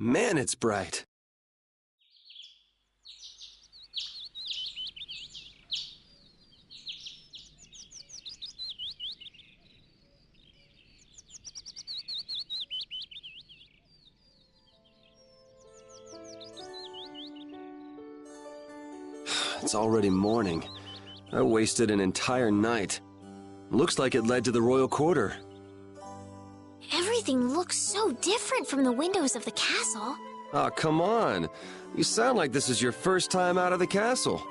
Man, it's bright. It's already morning. I wasted an entire night. Looks like it led to the royal quarter. Everything looks so different from the windows of the castle. Aw, come on. You sound like this is your first time out of the castle.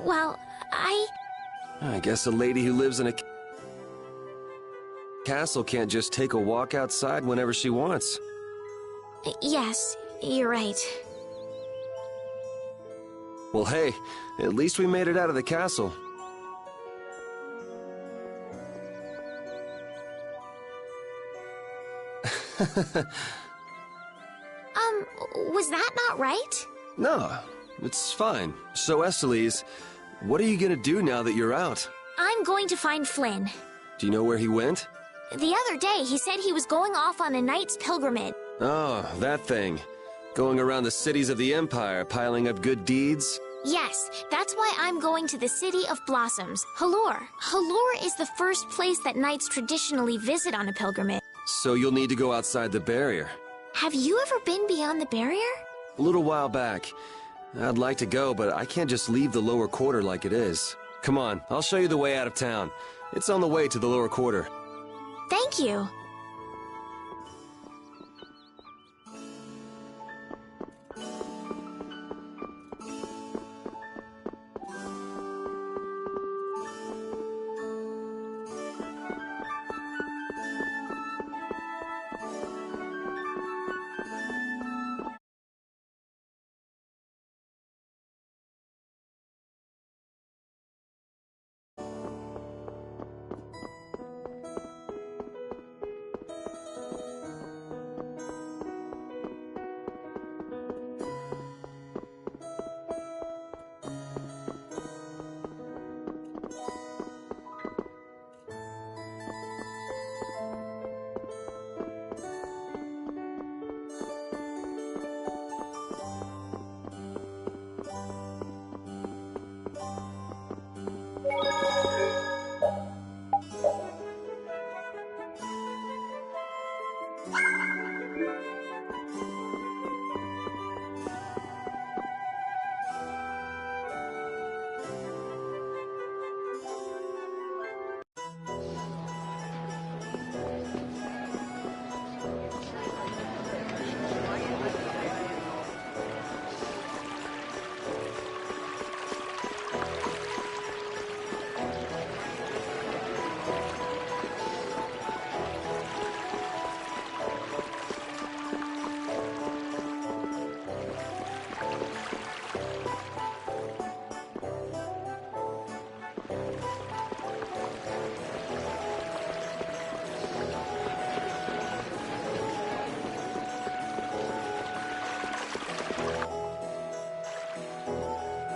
Well, I guess a lady who lives in a castle can't just take a walk outside whenever she wants. Yes, you're right. Well, hey, at least we made it out of the castle. Was that not right? No, it's fine. So, Estelies, what are you gonna do now that you're out? I'm going to find Flynn. Do you know where he went? The other day, he said he was going off on a knight's pilgrimage. Oh, that thing. Going around the cities of the Empire, piling up good deeds? Yes, that's why I'm going to the City of Blossoms, Halure. Halure is the first place that knights traditionally visit on a pilgrimage. So you'll need to go outside the barrier. Have you ever been beyond the barrier? A little while back. I'd like to go, but I can't just leave the lower quarter like it is. Come on, I'll show you the way out of town. It's on the way to the lower quarter. Thank you.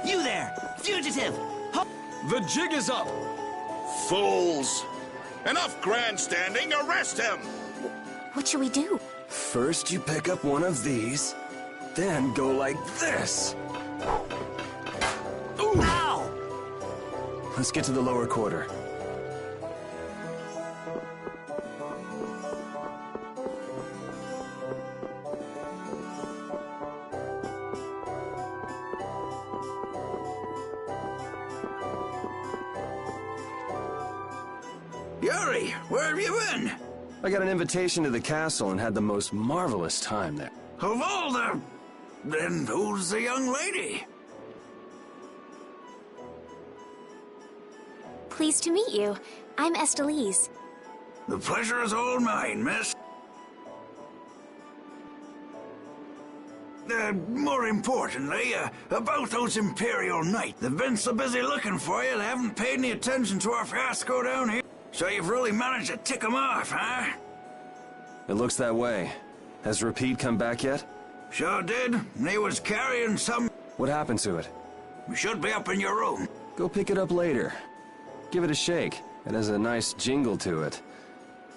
You there! Fugitive! The jig is up! Fools! Enough grandstanding! Arrest him! What should we do? First you pick up one of these, then go like this. Ooh. Ow! Let's get to the lower quarter. Yuri, where have you been? I got an invitation to the castle and had the most marvelous time there. Of all the... Then who's the young lady? Pleased to meet you. I'm Estelies. The pleasure is all mine, miss. More importantly, about those Imperial Knights. They've been so busy looking for you, they haven't paid any attention to our fiasco down here. So you've really managed to tick them off, huh? It looks that way. Has Repeat come back yet? Sure did. He was carrying some... What happened to it? We should be up in your room. Go pick it up later. Give it a shake. It has a nice jingle to it.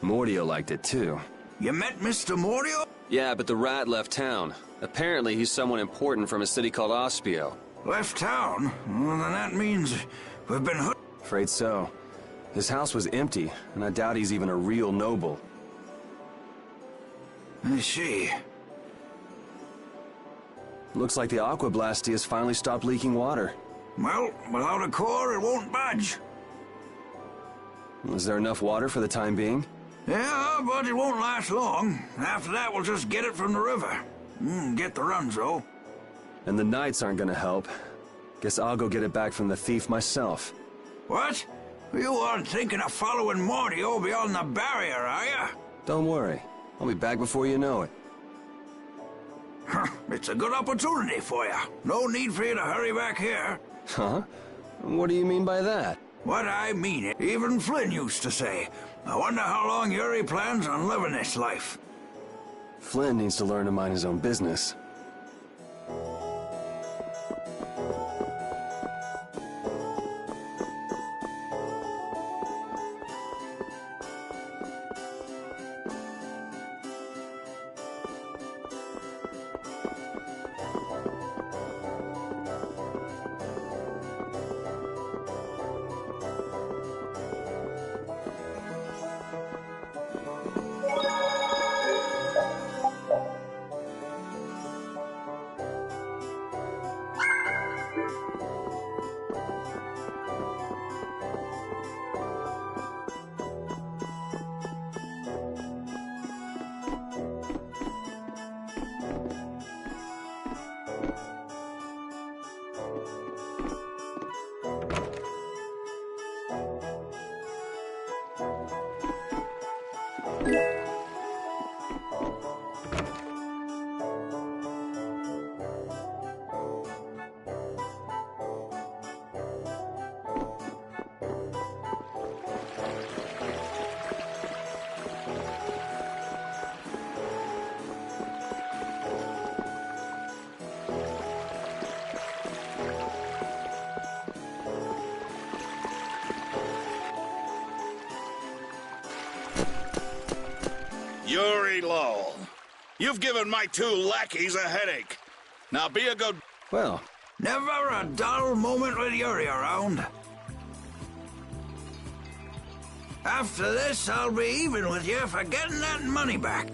Mordio liked it too. You met Mr. Mordio? Yeah, but the rat left town. Apparently, he's someone important from a city called Ospio. Left town? Well, then that means we've been hooked. Afraid so. His house was empty, and I doubt he's even a real noble. I see. Looks like the Aqua Blasty has finally stopped leaking water. Well, without a core, it won't budge. Is there enough water for the time being? Yeah, but it won't last long. After that, we'll just get it from the river. Get the runs, though. And the knights aren't gonna help. Guess I'll go get it back from the thief myself. What? You aren't thinking of following Mordio beyond the barrier, are you? Don't worry. I'll be back before you know it. It's a good opportunity for you. No need for you to hurry back here. Huh? What do you mean by that? What I mean, even Flynn used to say, I wonder how long Yuri plans on living this life. Flynn needs to learn to mind his own business. Yuri Lowell, you've given my two lackeys a headache. Now be a good... Well, Never a dull moment with Yuri around. After this, I'll be even with you for getting that money back.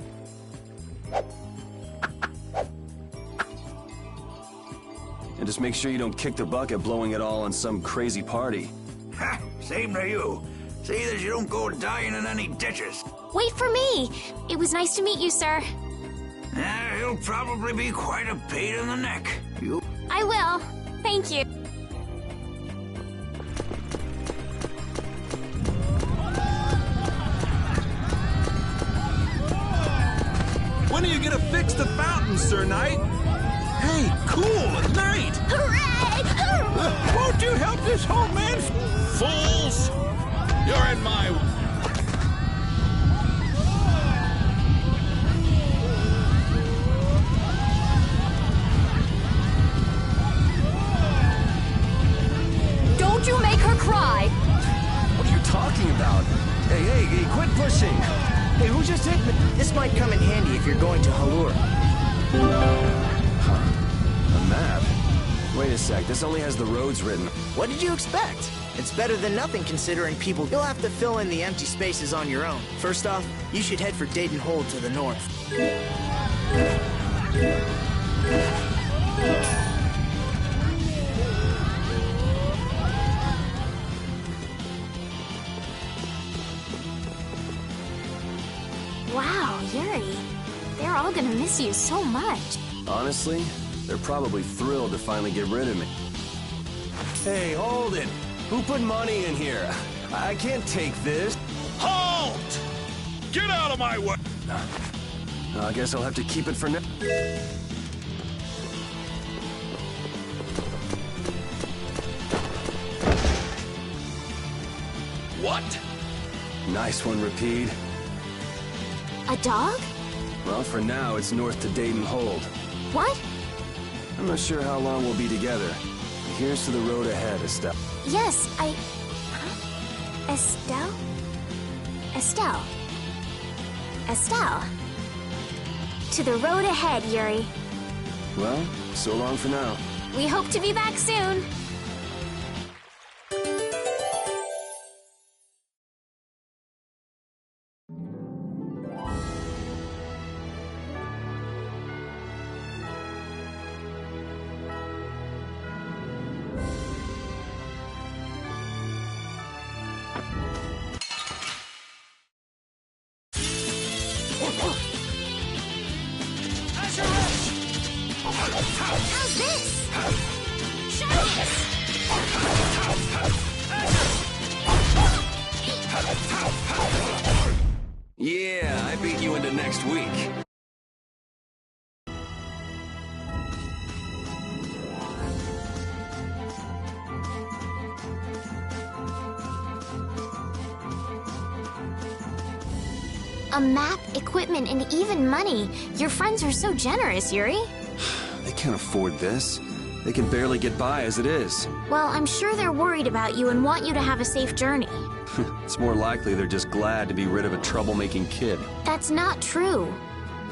and just make sure you don't kick the bucket blowing it all on some crazy party. Ha! Same to you. See that you don't go dying in any ditches. Wait for me! It was nice to meet you, sir. He'll probably be quite a pain in the neck. You... I will. Thank you. When are you gonna fix the fountain, Sir Knight? Hey, cool, a knight! Hooray! Won't you help this old man? Fools! You're in my... Don't you make her cry! What are you talking about? Hey, quit pushing! Hey, who just hit me? This might come in handy if you're going to Halur. A map? Wait a sec, this only has the roads written. What did you expect? It's better than nothing considering people... You'll have to fill in the empty spaces on your own. First off, you should head for Dayton Hold to the north. Wow, Yuri. They're all gonna miss you so much. Honestly, they're probably thrilled to finally get rid of me. Hey, hold it! Who put money in here? I can't take this. Halt! Get out of my way! I guess I'll have to keep it for now. What? Nice one, Rapide. A dog? Well, for now, it's north to Dayton Hold. What? I'm not sure how long we'll be together. Here's to the road ahead, Estelle. Yes, Huh? Estelle? Estelle. Estelle. to the road ahead, Yuri. Well, so long for now. We hope to be back soon. How's this? Yeah, I beat you into next week. A map, equipment, and even money. Your friends are so generous, Yuri. They can't afford this. They can barely get by as it is. Well, I'm sure they're worried about you and want you to have a safe journey. It's more likely they're just glad to be rid of a troublemaking kid. That's not true.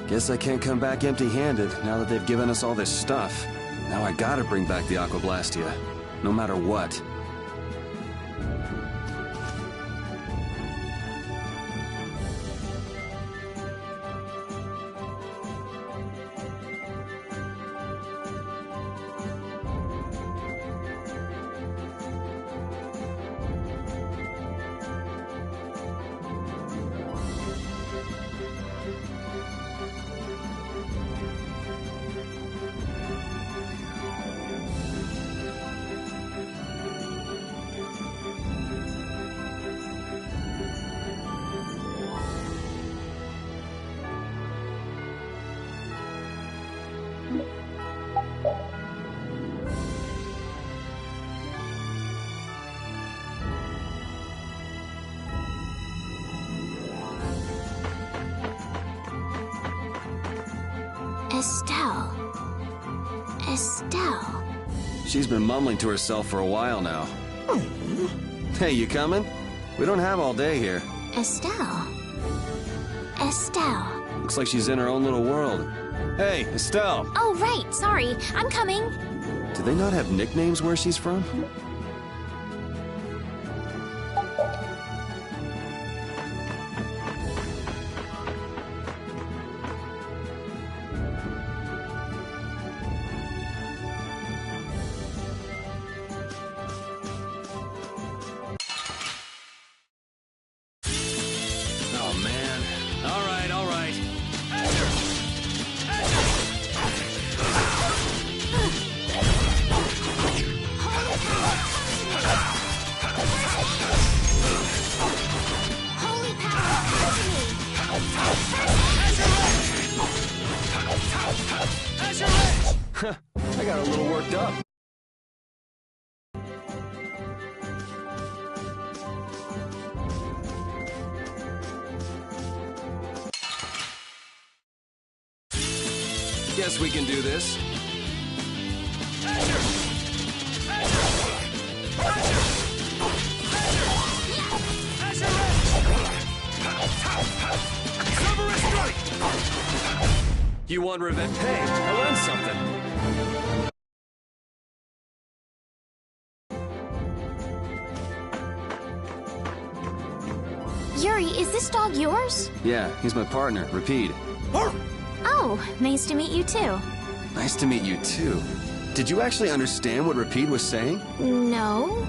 Guess I can't come back empty-handed now that they've given us all this stuff. Now I gotta bring back the Aquablastia, no matter what. Estelle. She's been mumbling to herself for a while now. Hey, you coming? We don't have all day here. Estelle. Looks like she's in her own little world. Hey, Estelle! Oh, right. Sorry. I'm coming. Do they not have nicknames where she's from? Oh, man. All right. Holy power, I got a little worked up. Guess we can do this. You want revenge? Hey, I learned something. Yuri, is this dog yours? Yeah, he's my partner, Rapide. Oh, nice to meet you too. Nice to meet you, too. Did you actually understand what Rapide was saying? No?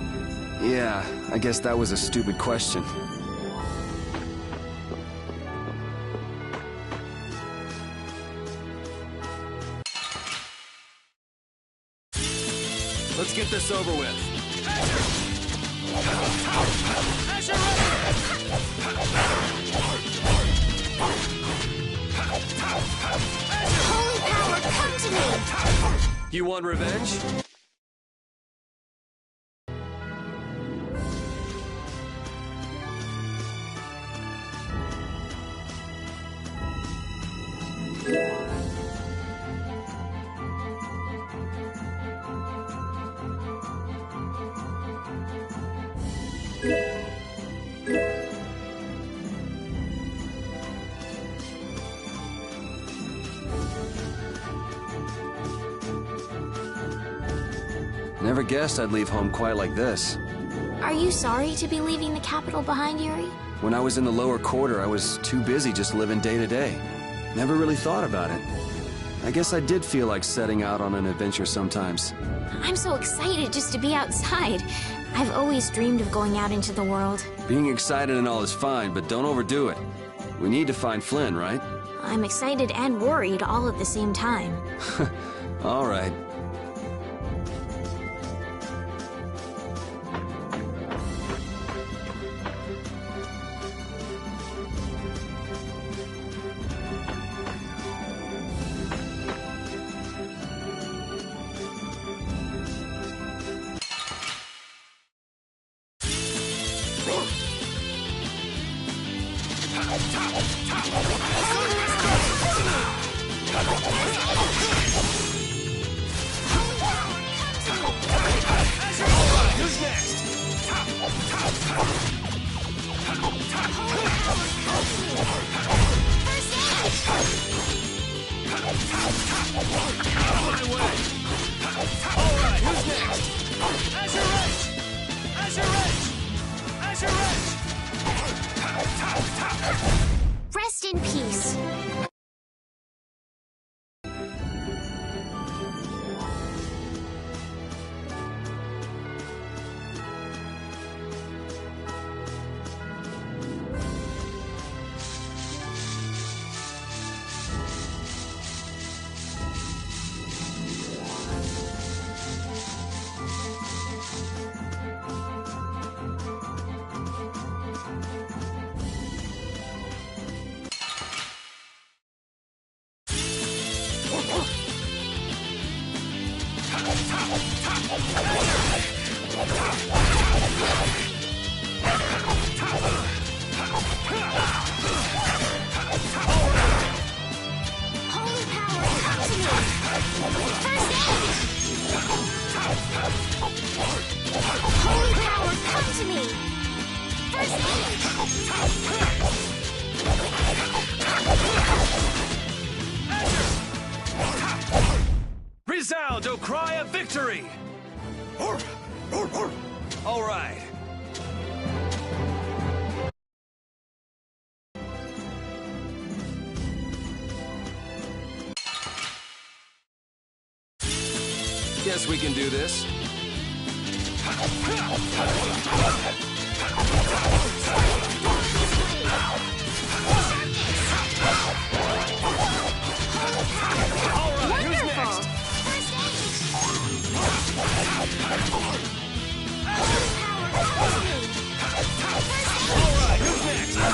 Yeah, I guess that was a stupid question. Let's get this over with. Holy power, come to me! You want revenge? Never guessed I'd leave home quite like this. Are you sorry to be leaving the capital behind, Yuri? When I was in the lower quarter, I was too busy just living day to day. Never really thought about it. I guess I did feel like setting out on an adventure sometimes. I'm so excited just to be outside. I've always dreamed of going out into the world. Being excited and all is fine, but don't overdo it. We need to find Flynn, right? I'm excited and worried all at the same time. All right. Rest in peace. Holy power, come to me! First aid! Holy power, come to me! First aid! Resound, O cry of victory! All right. Guess we can do this. All right, who's next? First All right, who's next?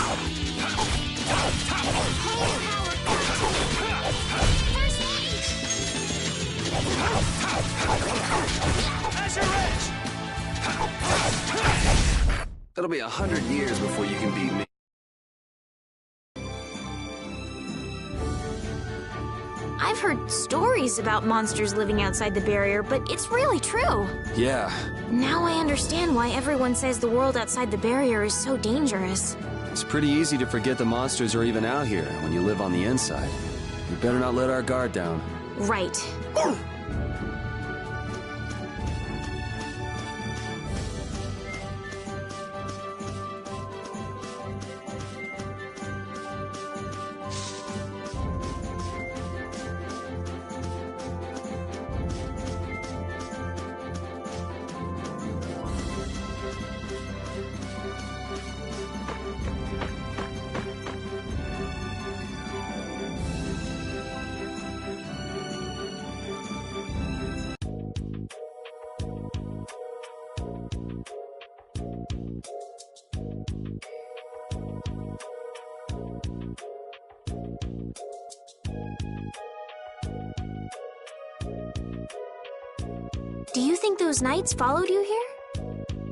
Azure Edge! It'll be 100 years before you can beat me. I've heard stories about monsters living outside the barrier, but it's really true. Yeah, Now I understand why everyone says the world outside the barrier is so dangerous. it's pretty easy to forget the monsters are even out here when you live on the inside. We better not let our guard down. Right. Do you think those knights followed you here?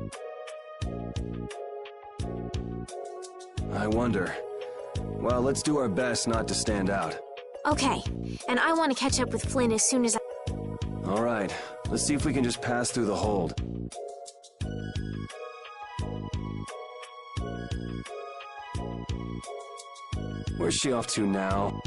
I wonder. Well, let's do our best not to stand out. Okay, and I want to catch up with Flynn as soon as I... All right, let's see if we can just pass through the hold. Where's she off to now?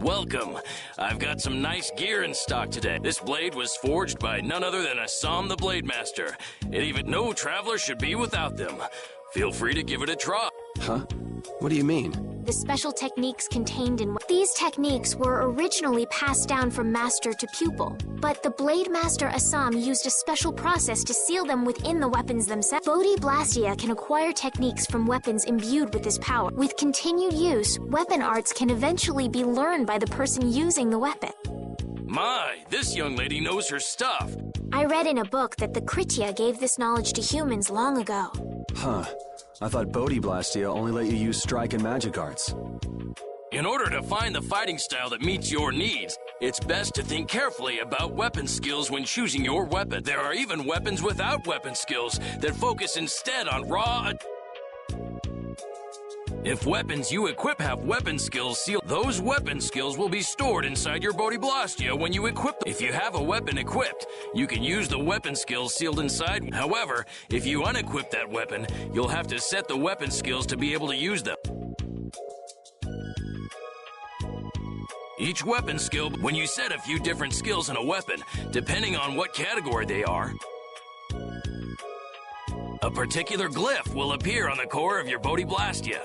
welcome. I've got some nice gear in stock today. This blade was forged by none other than Assam the Blade Master. And even no traveler should be without them. Feel free to give it a try. Huh? What do you mean? The special techniques contained in these techniques were originally passed down from master to pupil, but the Blade Master Assam used a special process to seal them within the weapons themselves. Bodhi Blastia can acquire techniques from weapons imbued with this power. With continued use, weapon arts can eventually be learned by the person using the weapon. My, this young lady knows her stuff. I read in a book that the Kritya gave this knowledge to humans long ago. Huh. I thought Bodhi Blastia only let you use strike and magic arts. In order to find the fighting style that meets your needs, it's best to think carefully about weapon skills when choosing your weapon. There are even weapons without weapon skills that focus instead on raw. If weapons you equip have weapon skills sealed, those weapon skills will be stored inside your Bodhi Blastia when you equip them. If you have a weapon equipped, you can use the weapon skills sealed inside. However, if you unequip that weapon, you'll have to set the weapon skills to be able to use them. Each weapon skill, when you set a few different skills in a weapon, depending on what category they are, a particular glyph will appear on the core of your Bodhi Blastia.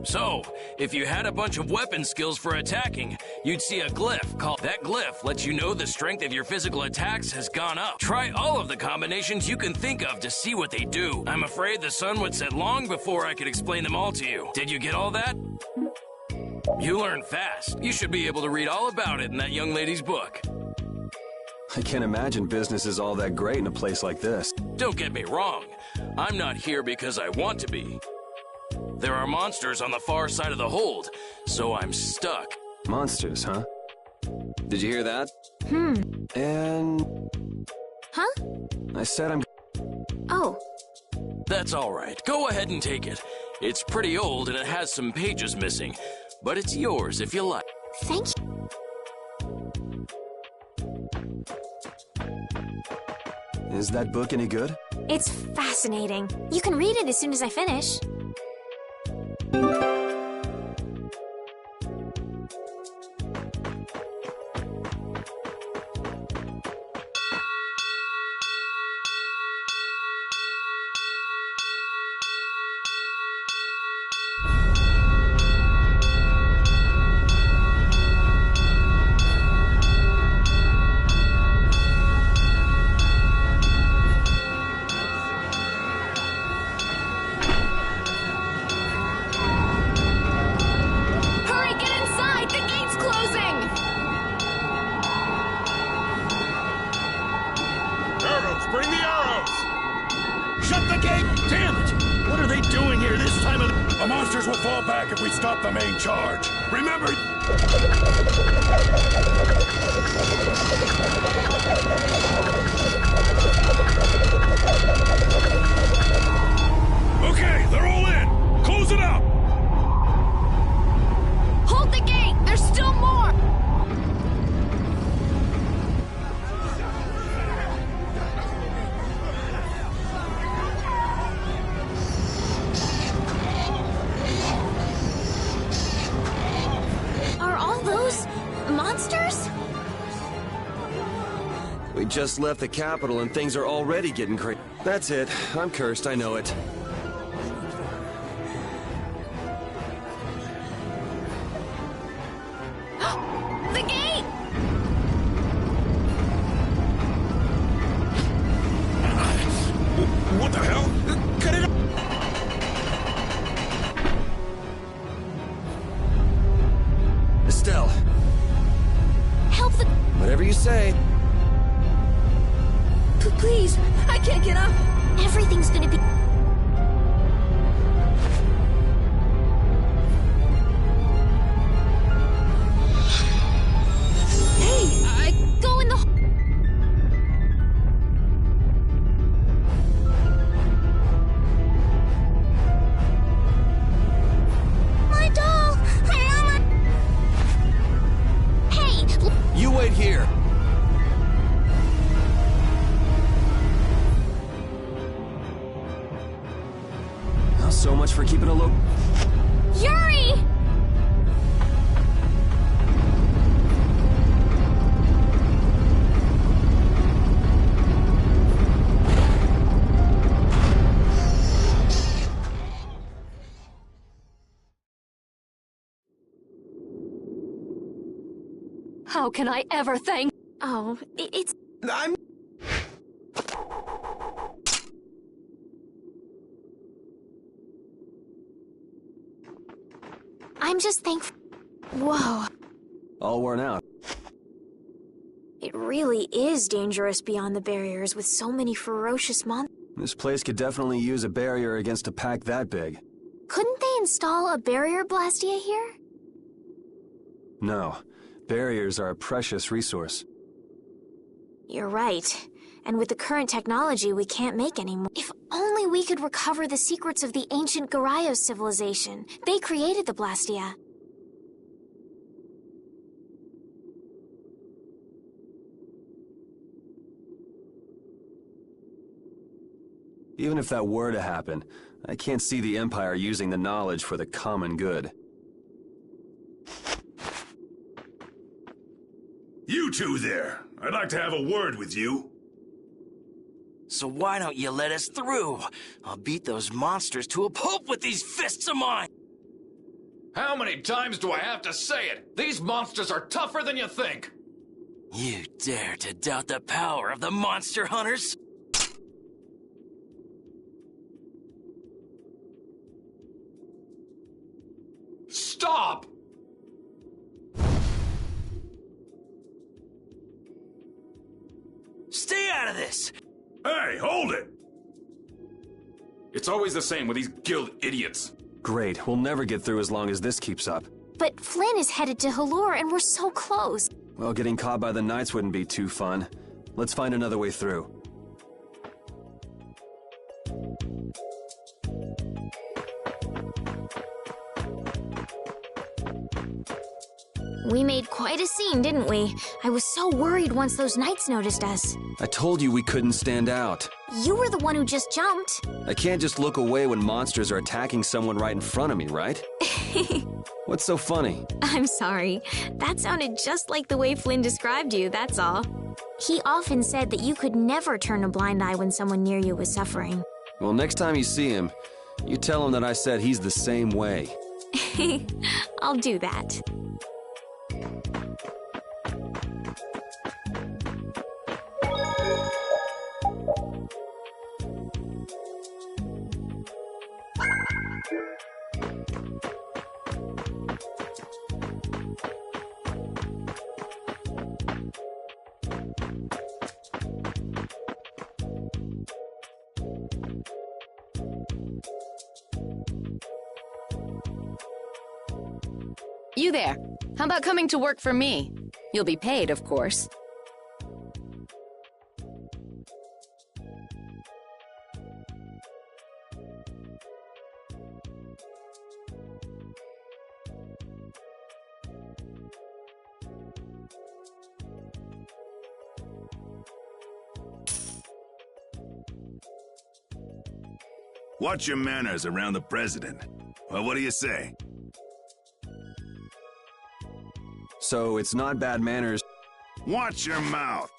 So, if you had a bunch of weapon skills for attacking, you'd see a glyph called. That glyph lets you know the strength of your physical attacks has gone up. Try all of the combinations you can think of to see what they do. I'm afraid the sun would set long before I could explain them all to you. Did you get all that? You learn fast. You should be able to read all about it in that young lady's book. I can't imagine business is all that great in a place like this. Don't get me wrong. I'm not here because I want to be. There are monsters on the far side of the hold, so I'm stuck. Monsters, huh? Did you hear that? And... Huh? I said I'm... Oh. That's all right. Go ahead and take it. It's pretty old and it has some pages missing, but it's yours if you like. Thank you. Is that book any good? It's fascinating. You can read it as soon as I finish. If we stop the main charge. Remember... Okay, they're all in. Close it up. Hold the gate. There's still more. Monsters? We just left the capital and things are already getting crazy. That's it. I'm cursed, I know it. The gate! What the hell? Cut it up! Estelle. Help the... Whatever you say. Please, I can't get up. Everything's gonna be... Hey, I go in the... My doll! I want my... Hey! You wait here. So much for keeping a low... Yuri! How can I ever thank... Oh, it's... I'm just thankful. Whoa. All worn out. It really is dangerous beyond the barriers with so many ferocious monsters. This place could definitely use a barrier against a pack that big. Couldn't they install a barrier blastia here? No. Barriers are a precious resource. You're right. And with the current technology, we can't make any more. If only we could recover the secrets of the ancient Garayos civilization. They created the blastia. Even if that were to happen, I can't see the Empire using the knowledge for the common good. You two there. I'd like to have a word with you. So why don't you let us through? I'll beat those monsters to a pulp with these fists of mine! How many times do I have to say it? These monsters are tougher than you think! You dare to doubt the power of the monster hunters? Stop! Stay out of this! Hey, hold it! It's always the same with these guild idiots. Great, we'll never get through as long as this keeps up. But Flynn is headed to Halure and we're so close. Well, getting caught by the Knights wouldn't be too fun. Let's find another way through. We made quite a scene, didn't we? I was so worried once those Knights noticed us. I told you we couldn't stand out. You were the one who just jumped. I can't just look away when monsters are attacking someone right in front of me, right? What's so funny? I'm sorry. That sounded just like the way Flynn described you, that's all. He often said that you could never turn a blind eye when someone near you was suffering. Well, next time you see him, you tell him that I said he's the same way. I'll do that. You there. How about coming to work for me? You'll be paid, of course. Watch your manners around the president. Well, what do you say? So it's not bad manners. Watch your mouth.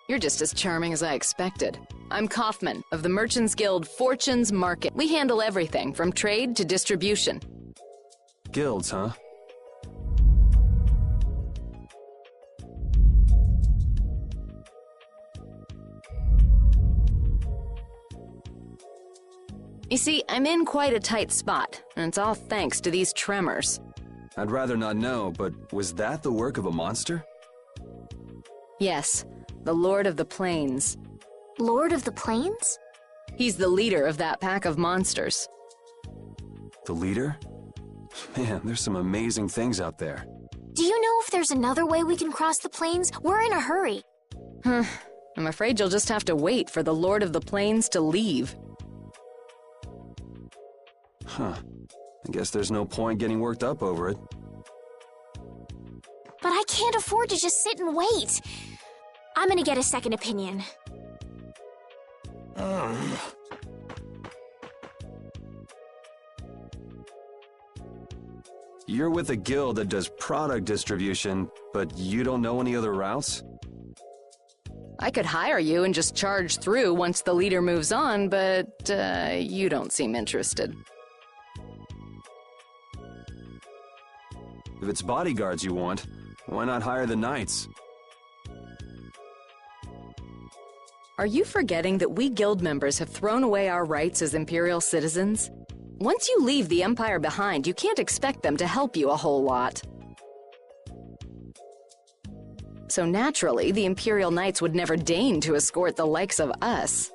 You're just as charming as I expected. I'm Kaufman of the Merchants Guild Fortunes Market. We handle everything from trade to distribution. Guilds, huh? You see, I'm in quite a tight spot, and it's all thanks to these tremors. I'd rather not know, but was that the work of a monster? Yes, the Lord of the Plains. Lord of the Plains? He's the leader of that pack of monsters. The leader? Man, there's some amazing things out there. Do you know if there's another way we can cross the plains? We're in a hurry. I'm afraid you'll just have to wait for the Lord of the Plains to leave. Huh. I guess there's no point getting worked up over it. But I can't afford to just sit and wait. I'm gonna get a second opinion. You're with a guild that does product distribution, but you don't know any other routes? I could hire you and just charge through once the leader moves on, but you don't seem interested. If it's bodyguards you want, why not hire the knights? Are you forgetting that we guild members have thrown away our rights as Imperial citizens? Once you leave the Empire behind, you can't expect them to help you a whole lot. So naturally, the Imperial Knights would never deign to escort the likes of us.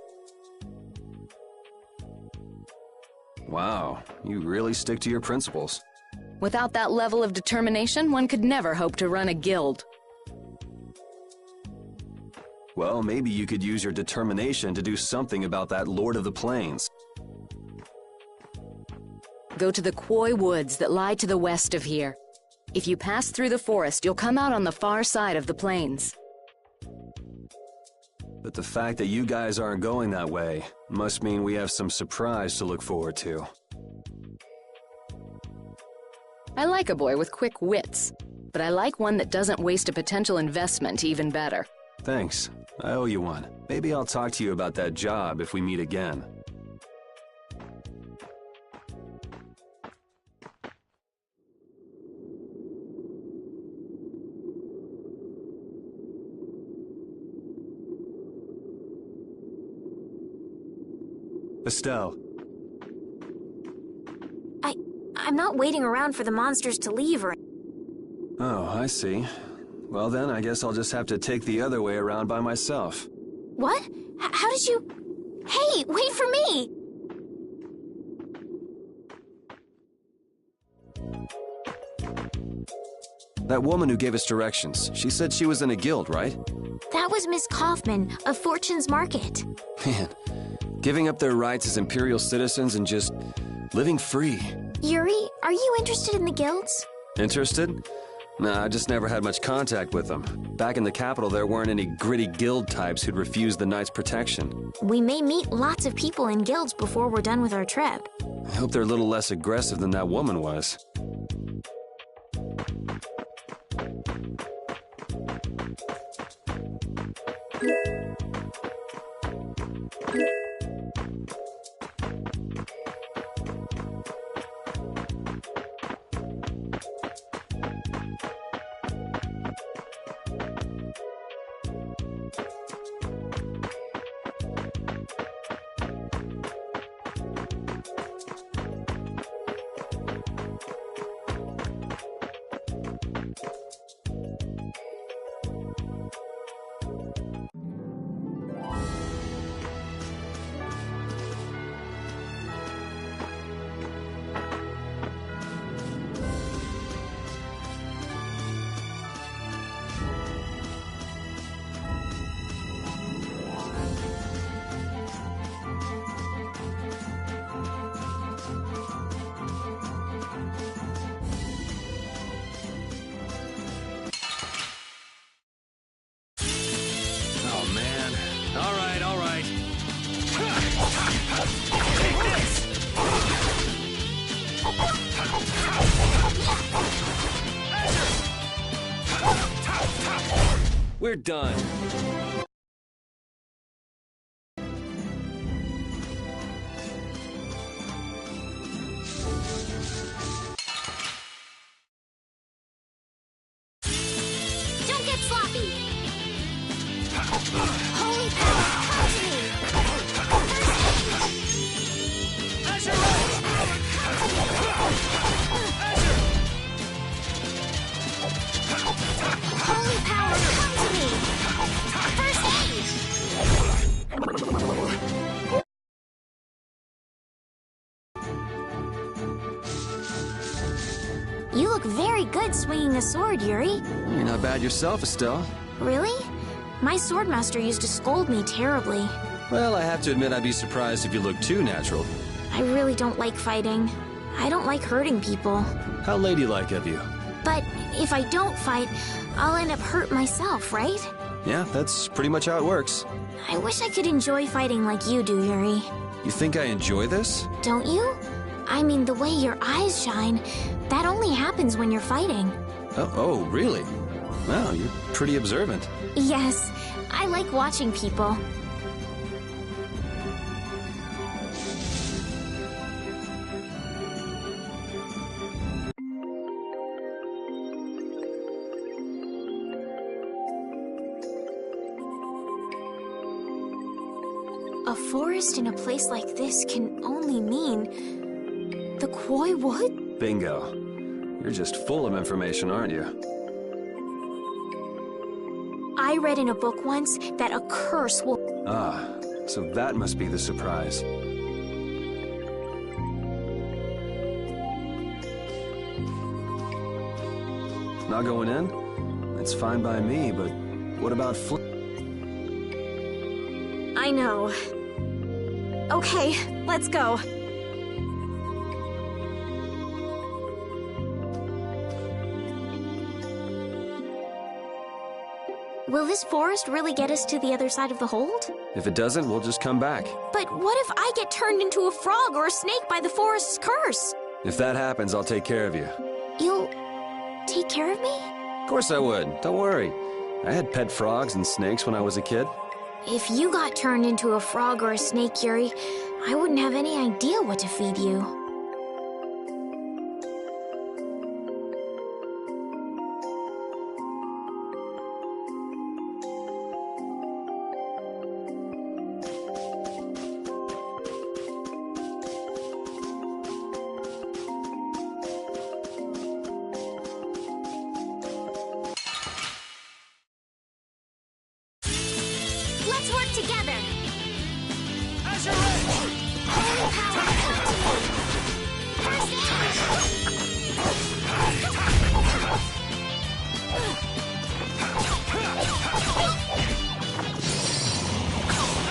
Wow, you really stick to your principles. Without that level of determination, one could never hope to run a guild. Well, maybe you could use your determination to do something about that Lord of the Plains. Go to the Khoi Woods that lie to the west of here. If you pass through the forest, you'll come out on the far side of the plains. But the fact that you guys aren't going that way must mean we have some surprise to look forward to. I like a boy with quick wits, but I like one that doesn't waste a potential investment even better. Thanks. I owe you one. Maybe I'll talk to you about that job if we meet again. Estelle. I'm not waiting around for the monsters to leave or... Oh, I see. Well then, I guess I'll just have to take the other way around by myself. What? How did you... Hey, wait for me! That woman who gave us directions, she said she was in a guild, right? That was Miss Kaufman of Fortune's Market. Man, giving up their rights as Imperial citizens and just living free. Yuri, are you interested in the guilds? Interested? Nah, I just never had much contact with them. Back in the capital, there weren't any gritty guild types who'd refuse the Knights' protection. We may meet lots of people in guilds before we're done with our trip. I hope they're a little less aggressive than that woman was. We're done. Don't get sloppy! Holy power, come to me! Holy power, come to me! First aid! You look very good swinging a sword, Yuri. You're not bad yourself, Estelle. Really? My swordmaster used to scold me terribly. Well, I have to admit I'd be surprised if you looked too natural. I really don't like fighting. I don't like hurting people. How ladylike of you. But if I don't fight, I'll end up hurt myself, right? Yeah, that's pretty much how it works. I wish I could enjoy fighting like you do, Yuri. You think I enjoy this? Don't you? I mean, the way your eyes shine, that only happens when you're fighting. Oh, really? Wow, you're pretty observant. Yes, I like watching people. A forest in a place like this can only mean the Koi Wood? Bingo. You're just full of information, aren't you? I read in a book once that a curse will... Ah, so that must be the surprise. Not going in? That's fine by me, but what about I know. Okay, let's go. Will this forest really get us to the other side of the hold? If it doesn't, we'll just come back. But what if I get turned into a frog or a snake by the forest's curse? If that happens, I'll take care of you. You'll take care of me? Of course I would. Don't worry. I had pet frogs and snakes when I was a kid. If you got turned into a frog or a snake, Yuri, I wouldn't have any idea what to feed you. Let's work together! Azure Edge! Holy power, come to me! First aid!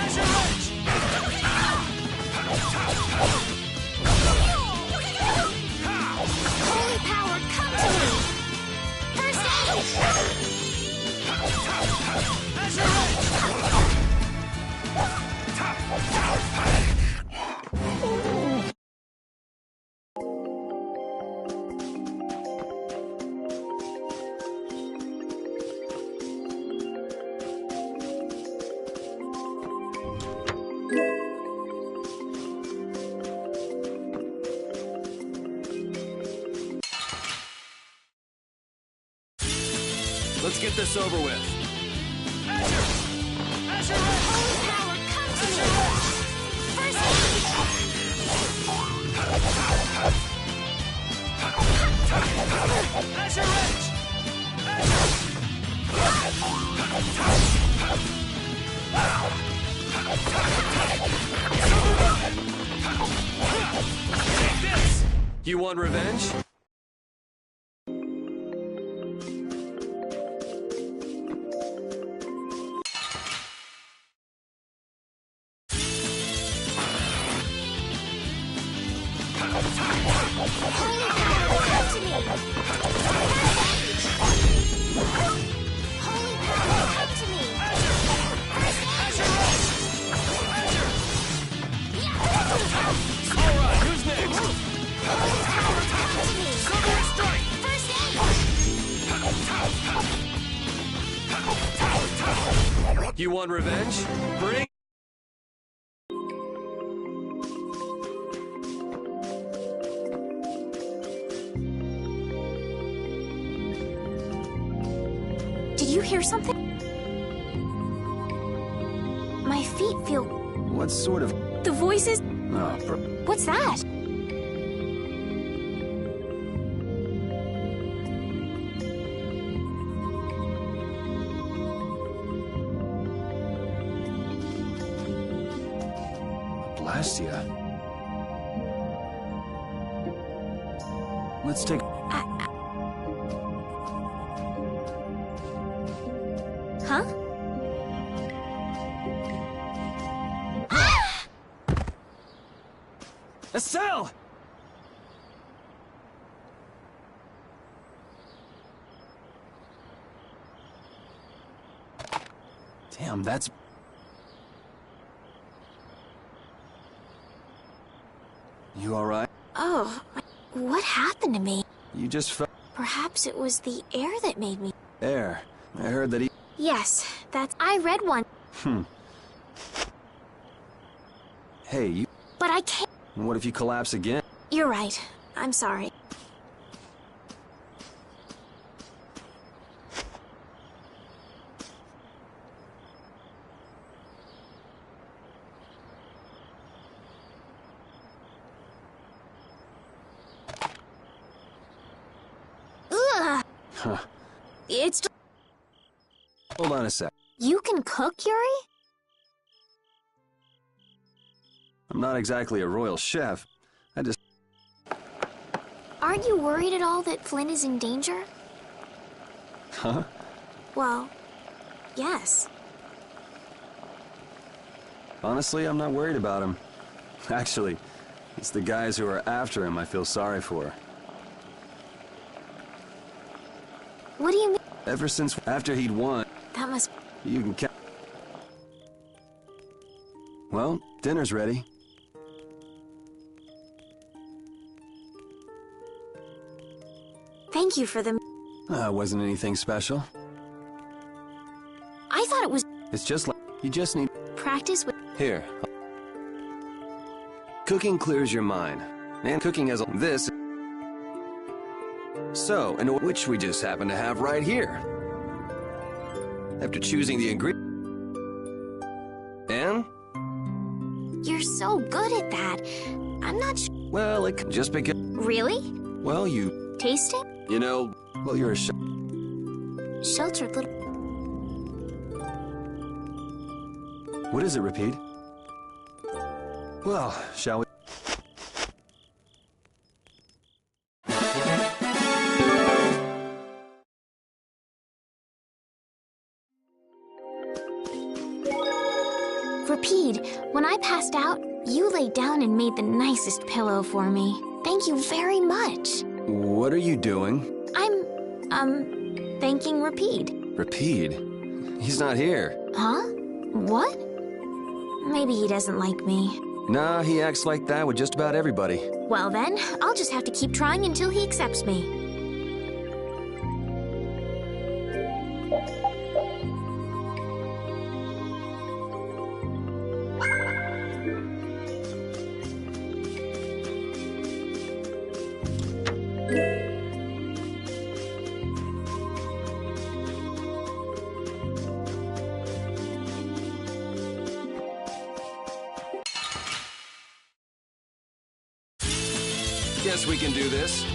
Azure Edge! Holy power, come to me! First aid! Azure Edge! Let's get this over with. Azure! Azure Edge! Holy power, come to me! First aid! Azure Edge! Take this! You want revenge? Holy power, come to me! Holy power, come to me! Alright, who's next? Holy power, come to me! Silver Strike! First aid! You want revenge? Bring... Did you hear something? My feet feel... What sort of... The voices... Oh, What's that? Blastia. Let's take... Huh? Estelle! Damn, that's... You alright? Oh, what happened to me? You just felt... Perhaps it was the air that made me... Air. I heard that he... Yes, that's... I read one. Hey, you... But I can't... What if you collapse again? You're right. I'm sorry. Huh. It's... Hold on a sec. You can cook, Yuri? I'm not exactly a royal chef. I just... Aren't you worried at all that Flynn is in danger? Huh? Well, yes. Honestly, I'm not worried about him. Actually, it's the guys who are after him I feel sorry for. What do you mean? Ever since after he'd won, That must... you can count. Well, dinner's ready. Thank you for the... Wasn't anything special. I thought it was... It's just like, you just need... practice with... Here. Cooking clears your mind. And cooking has this... So, and which we just happen to have right here. After choosing the ingredient... And? You're so good at that. I'm not Well, it could just because... Really? Well, you... Tasting? You know, well, you're a Sheltered little... What is it, Repeat? Well, shall we... Repeat, when I passed out, you laid down and made the nicest pillow for me. Thank you very much. What are you doing? Thanking Repeat. Repeat? He's not here. Huh? What? Maybe he doesn't like me. Nah, he acts like that with just about everybody. Well then, I'll just have to keep trying until he accepts me. Guess we can do this.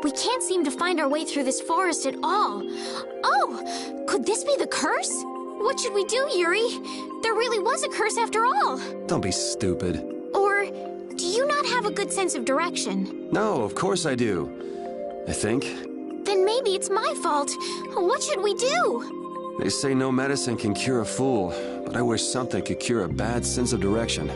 We can't seem to find our way through this forest at all. Oh, could this be the curse? What should we do, Yuri? There really was a curse after all. Don't be stupid. Or do you not have a good sense of direction? No, of course I do. I think. Then maybe it's my fault. What should we do? They say no medicine can cure a fool, but I wish something could cure a bad sense of direction.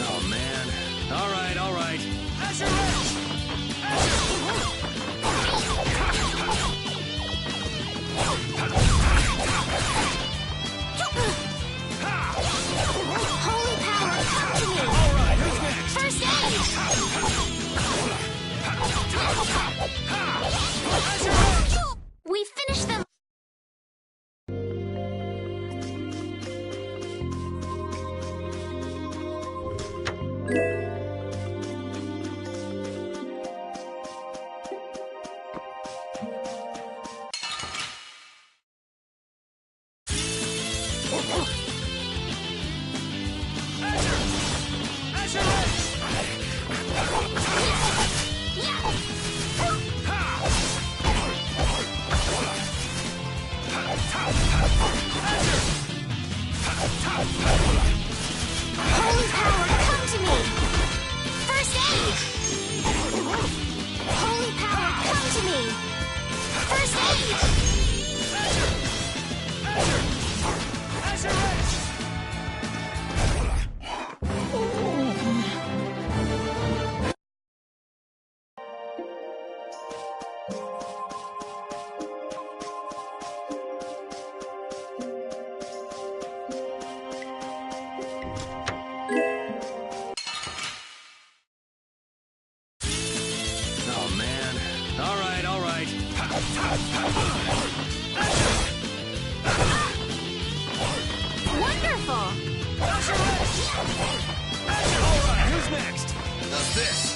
Oh, man. All right, all right. careful! Alright, who's next? Does this?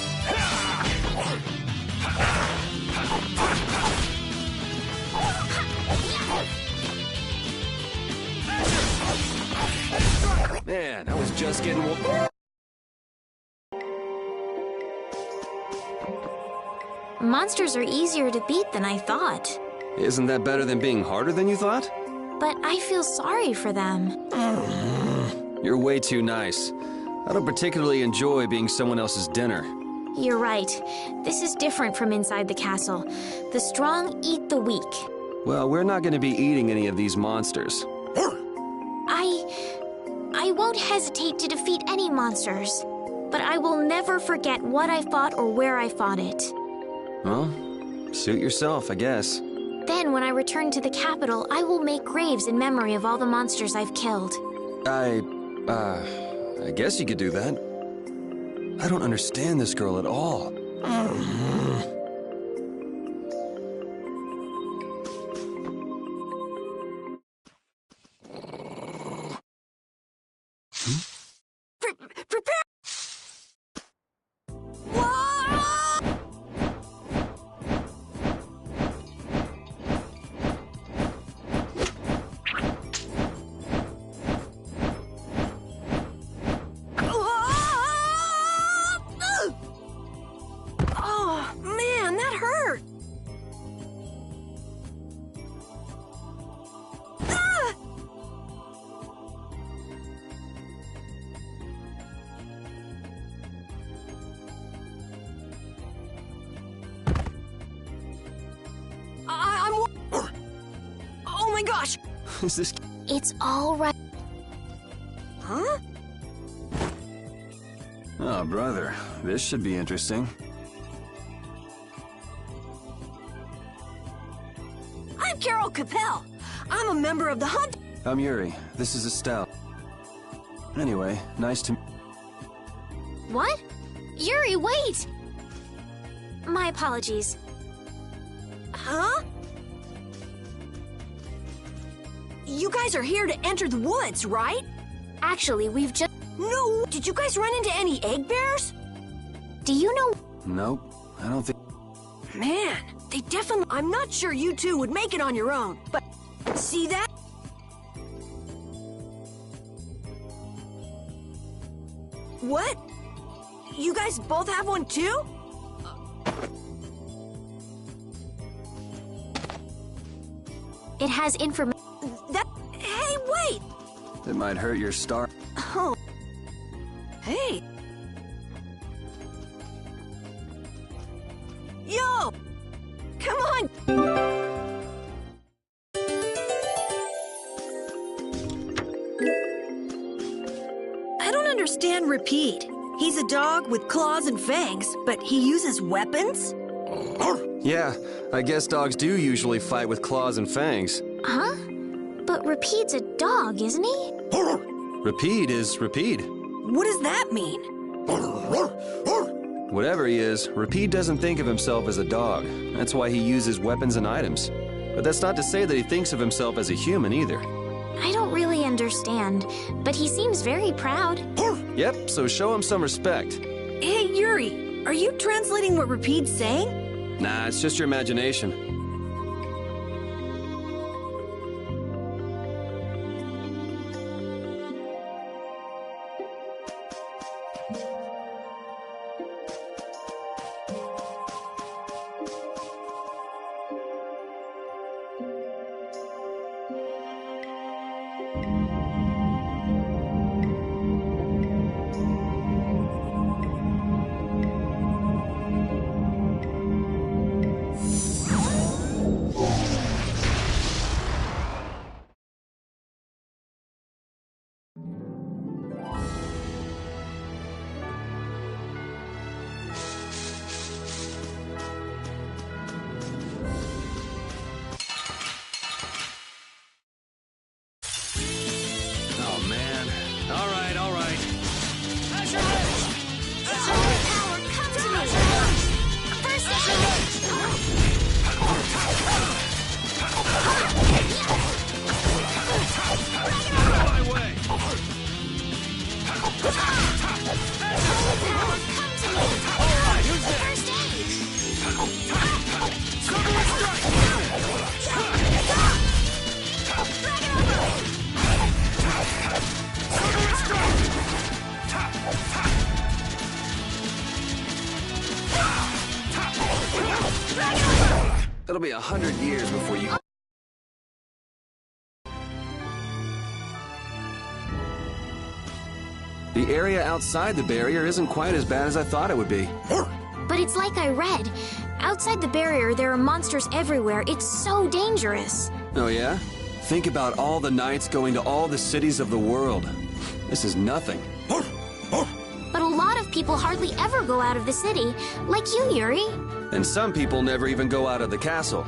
Man, I was just getting... Monsters are easier to beat than I thought. Isn't that better than being harder than you thought? But I feel sorry for them. You're way too nice. I don't particularly enjoy being someone else's dinner. You're right. This is different from inside the castle. The strong eat the weak. Well, we're not going to be eating any of these monsters. I won't hesitate to defeat any monsters. But I will never forget what I fought or where I fought it. Well, suit yourself, I guess. Then, when I return to the capital, I will make graves in memory of all the monsters I've killed. I guess you could do that. I don't understand this girl at all. Prepare! Oh, man, that hurt! Oh my gosh! Is this... It's all right. Huh? Oh, brother. This should be interesting. I'm Carol Capel. I'm a member of the Hunt. I'm Yuri. This is Estelle. Anyway, nice to... What? Yuri, wait! My apologies. Huh? You guys are here to enter the woods, right? Actually, we've just... No! Did you guys run into any egg bears? Do you know... Nope. I don't think... Man, they definitely... I'm not sure you two would make it on your own, but... See that? What? You guys both have one too? It has information... That... Hey, wait! It might hurt your star... Oh. Hey. Yo! Come on! I don't understand Repeat. He's a dog with claws and fangs, but he uses weapons? Yeah, I guess dogs do usually fight with claws and fangs. Huh? But Repeat's a dog, isn't he? Repeat is Repeat. What does that mean? Whatever he is, Repeat doesn't think of himself as a dog. That's why he uses weapons and items. But that's not to say that he thinks of himself as a human either. I don't really understand, but he seems very proud. Yep, so show him some respect. Hey, Yuri, are you translating what Repeat's saying? Nah, it's just your imagination. My way! It'll be 100 years before you... The area outside the barrier isn't quite as bad as I thought it would be. But it's like I read. Outside the barrier, there are monsters everywhere. It's so dangerous. Oh yeah? Think about all the knights going to all the cities of the world. This is nothing. But a lot of people hardly ever go out of the city, like you, Yuri. And some people never even go out of the castle.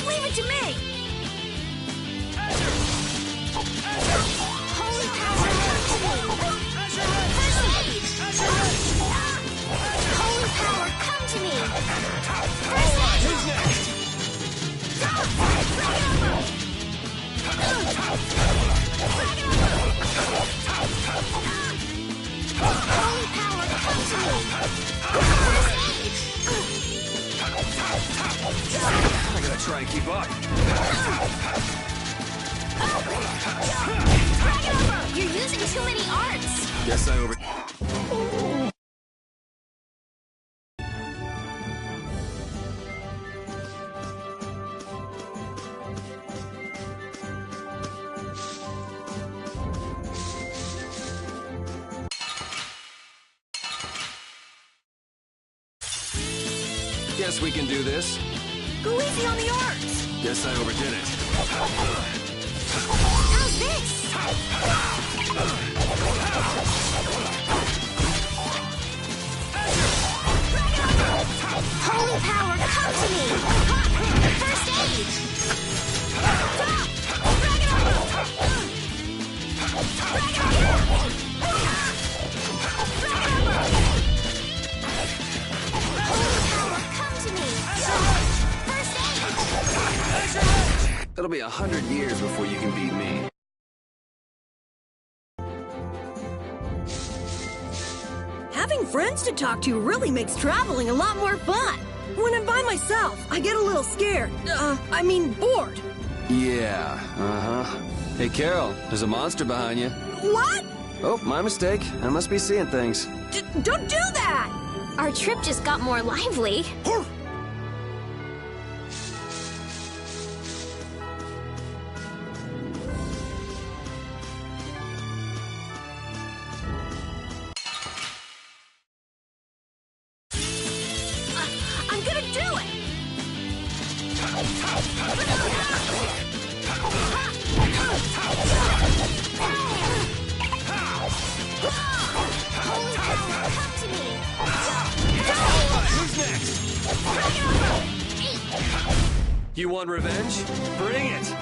Leave it to me! Holy power, come to me! First aid! Who's next? Holy power, come to me! I gotta try and keep up. You're using too many arts! Guess I over... Guess we can do this. Go easy on the arts! Guess I overdid it. How's this? Holy power, come to me! First aid! Holy power, come to me! First aid! It'll be 100 years before you can beat me. Having friends to talk to really makes traveling a lot more fun. When I'm by myself, I get a little scared. Bored. Yeah, uh-huh. Hey, Carol, there's a monster behind you. What? Oh, my mistake. I must be seeing things. Don't do that! Our trip just got more lively. I'm gonna do it! Holy power, come to me! Who's next? You want revenge? Bring it!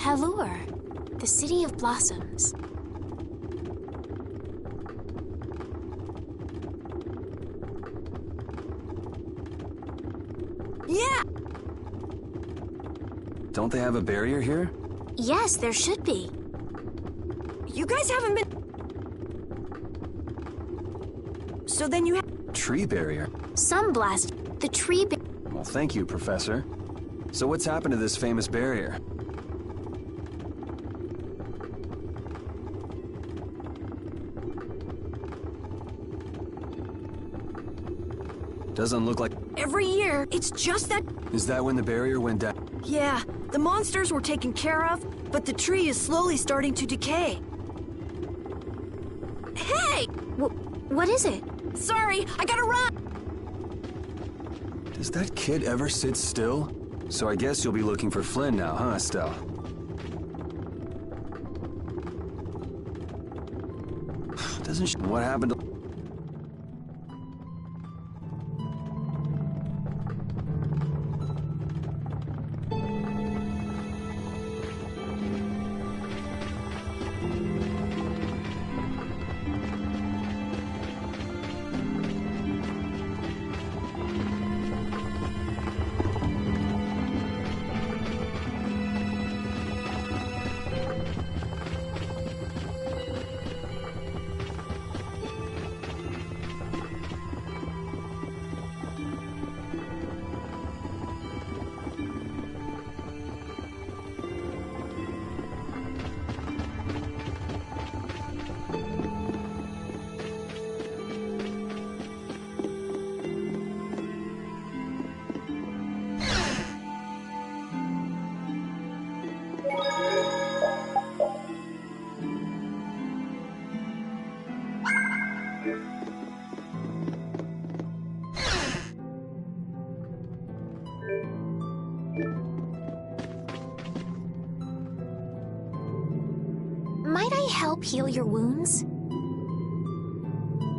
Halur, The City of Blossoms. Yeah! Don't they have a barrier here? Yes, there should be. You guys haven't been... So then you have... Tree barrier? Some blast. The tree... Well, thank you, Professor. So what's happened to this famous barrier? Doesn't look like... Every year, it's just that... Is that when the barrier went down? Yeah, the monsters were taken care of, but the tree is slowly starting to decay. Hey! What is it? Sorry, I gotta run! Does that kid ever sit still? So I guess you'll be looking for Flynn now, huh, Estelle? Doesn't she... What happened to... Might I help heal your wounds?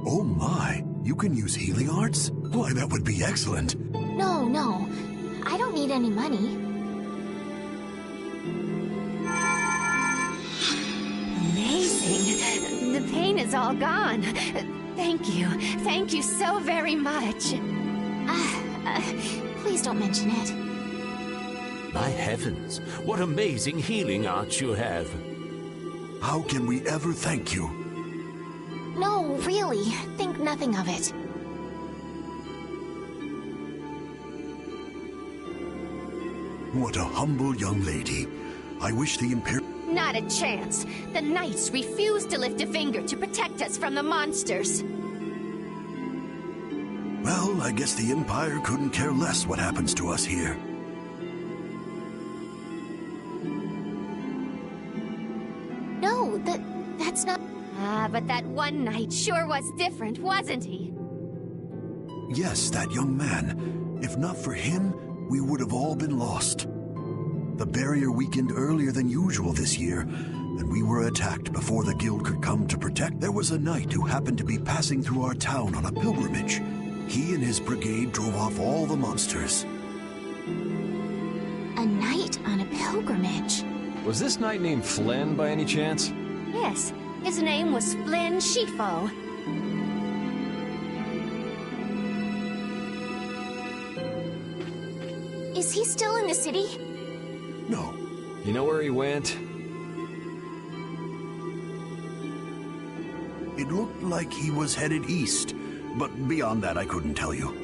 Oh my, you can use healing arts? Why, that would be excellent. No. I don't need any money. Amazing. The pain is all gone. Thank you. Thank you so very much. Please don't mention it. My heavens, what amazing healing arts you have. How can we ever thank you? No, really. Think nothing of it. What a humble young lady. I wish the Imperial... Not a chance. The Knights refuse to lift a finger to protect us from the monsters. Well, I guess the Empire couldn't care less what happens to us here. No, that's not... But that one Knight sure was different, wasn't he? Yes, that young man. If not for him, we would have all been lost. The barrier weakened earlier than usual this year, and we were attacked before the guild could come to protect. There was a knight who happened to be passing through our town on a pilgrimage. He and his brigade drove off all the monsters. A knight on a pilgrimage? Was this knight named Flynn by any chance? Yes, his name was Flynn Shifo. Is he still in the city? No. You know where he went? It looked like he was headed east, but beyond that I couldn't tell you.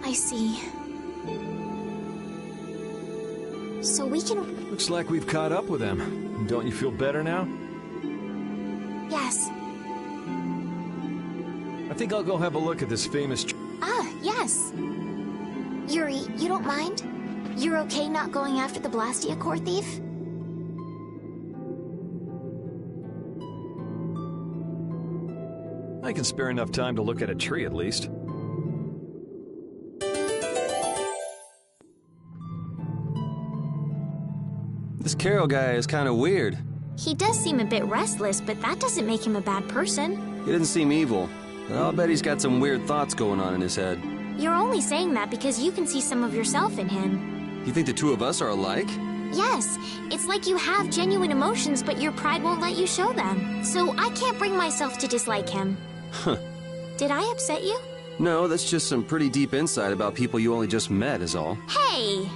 I see. So we can... Looks like we've caught up with him. Don't you feel better now? Yes. I think I'll go have a look at this famous... Yes. Yuri, you don't mind? You're okay not going after the Blastia core thief? I can spare enough time to look at a tree at least. This Carol guy is kind of weird. He does seem a bit restless, but that doesn't make him a bad person. He doesn't seem evil. I'll bet he's got some weird thoughts going on in his head. You're only saying that because you can see some of yourself in him. You think the two of us are alike? Yes, it's like you have genuine emotions, but your pride won't let you show them. So I can't bring myself to dislike him. Huh. Did I upset you? No, that's just some pretty deep insight about people you only just met is all. Hey!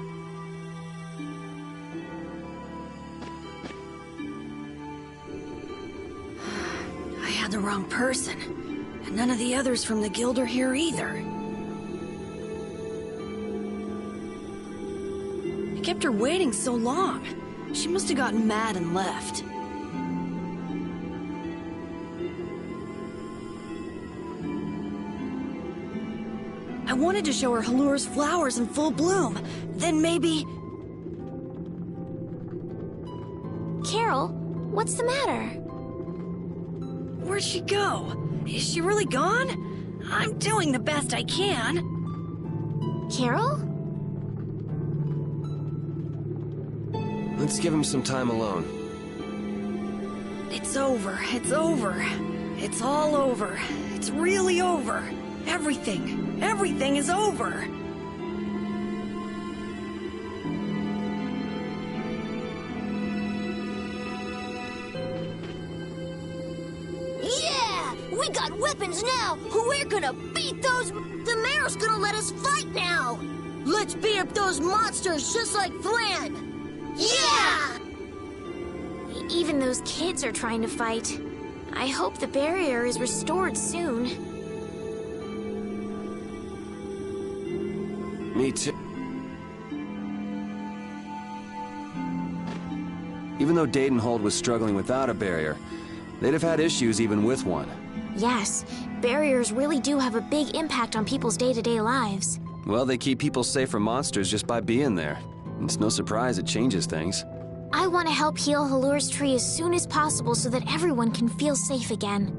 I had the wrong person. And none of the others from the guild are here either. I kept her waiting so long. She must have gotten mad and left. I wanted to show her Halur's flowers in full bloom. Then maybe... Carol, what's the matter? Where'd she go? Is she really gone? I'm doing the best I can. Carol? Let's give him some time alone. It's over. It's over. It's all over. It's really over. Everything is over. Yeah! We got weapons now! We're gonna beat those... The mayor's gonna let us fight now! Let's beat up those monsters just like Flan! Yeah! Even those kids are trying to fight. I hope the barrier is restored soon. Me too. Even though Dadenhold was struggling without a barrier, they'd have had issues even with one. Yes, barriers really do have a big impact on people's day-to-day lives. Well, they keep people safe from monsters just by being there. It's no surprise it changes things. I want to help heal Halur's tree as soon as possible so that everyone can feel safe again.